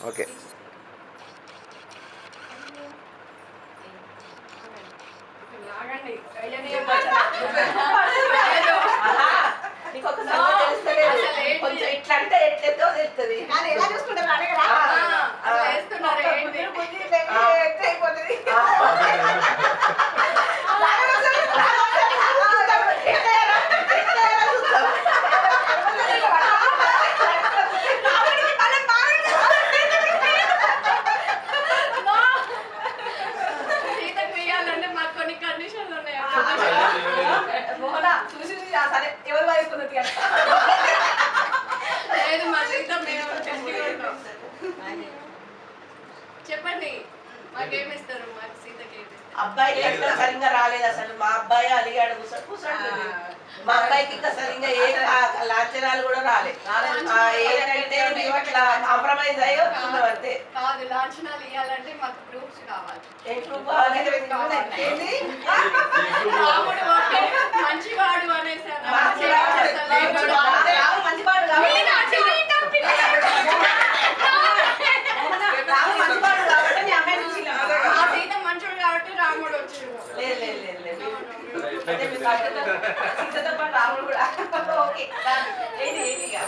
Okay. కొంచెం ఇట్లా అంటే ఎట్లెత్తో తెలుస్తుంది. ఎలా చూసుకుంటారు అడగరా అయిపోతుంది. చూసి సరే ఎవరు వాయిస్తున్నది చెప్పండి. మాకేమిస్తారు? మాకు సీతకి అబ్బాయికి ఎట్లా సరిగ్గా రాలేదు అసలు. మా అబ్బాయి అలిగాడు కూర్చోండి. మా అబ్బాయికి ఇంకా సరిగ్గా ఏ లాంఛనాలు కూడా రాలేదు. ఏంటంటే మేము అట్లా కాంప్రమైజ్ అయ్యి వస్తున్నాం అంతే. కాదు, లాంఛనాలు ఇవ్వాలంటే మాకు ప్రూఫ్స్ కావాలి. ఏం ప్రూఫ్ కావాలి? రాముడు మంచివాడు అనేసి మంచివాడు కాబట్టి సీత మంచోడు కాబట్టి రాముడు వచ్చాడు. సీతతో పాటు రాముడు కూడా. ఓకే ఏంటి ఏంటిగా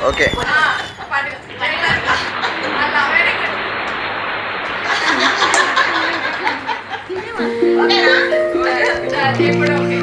ఓకే. ఇప్పుడు ఓకే.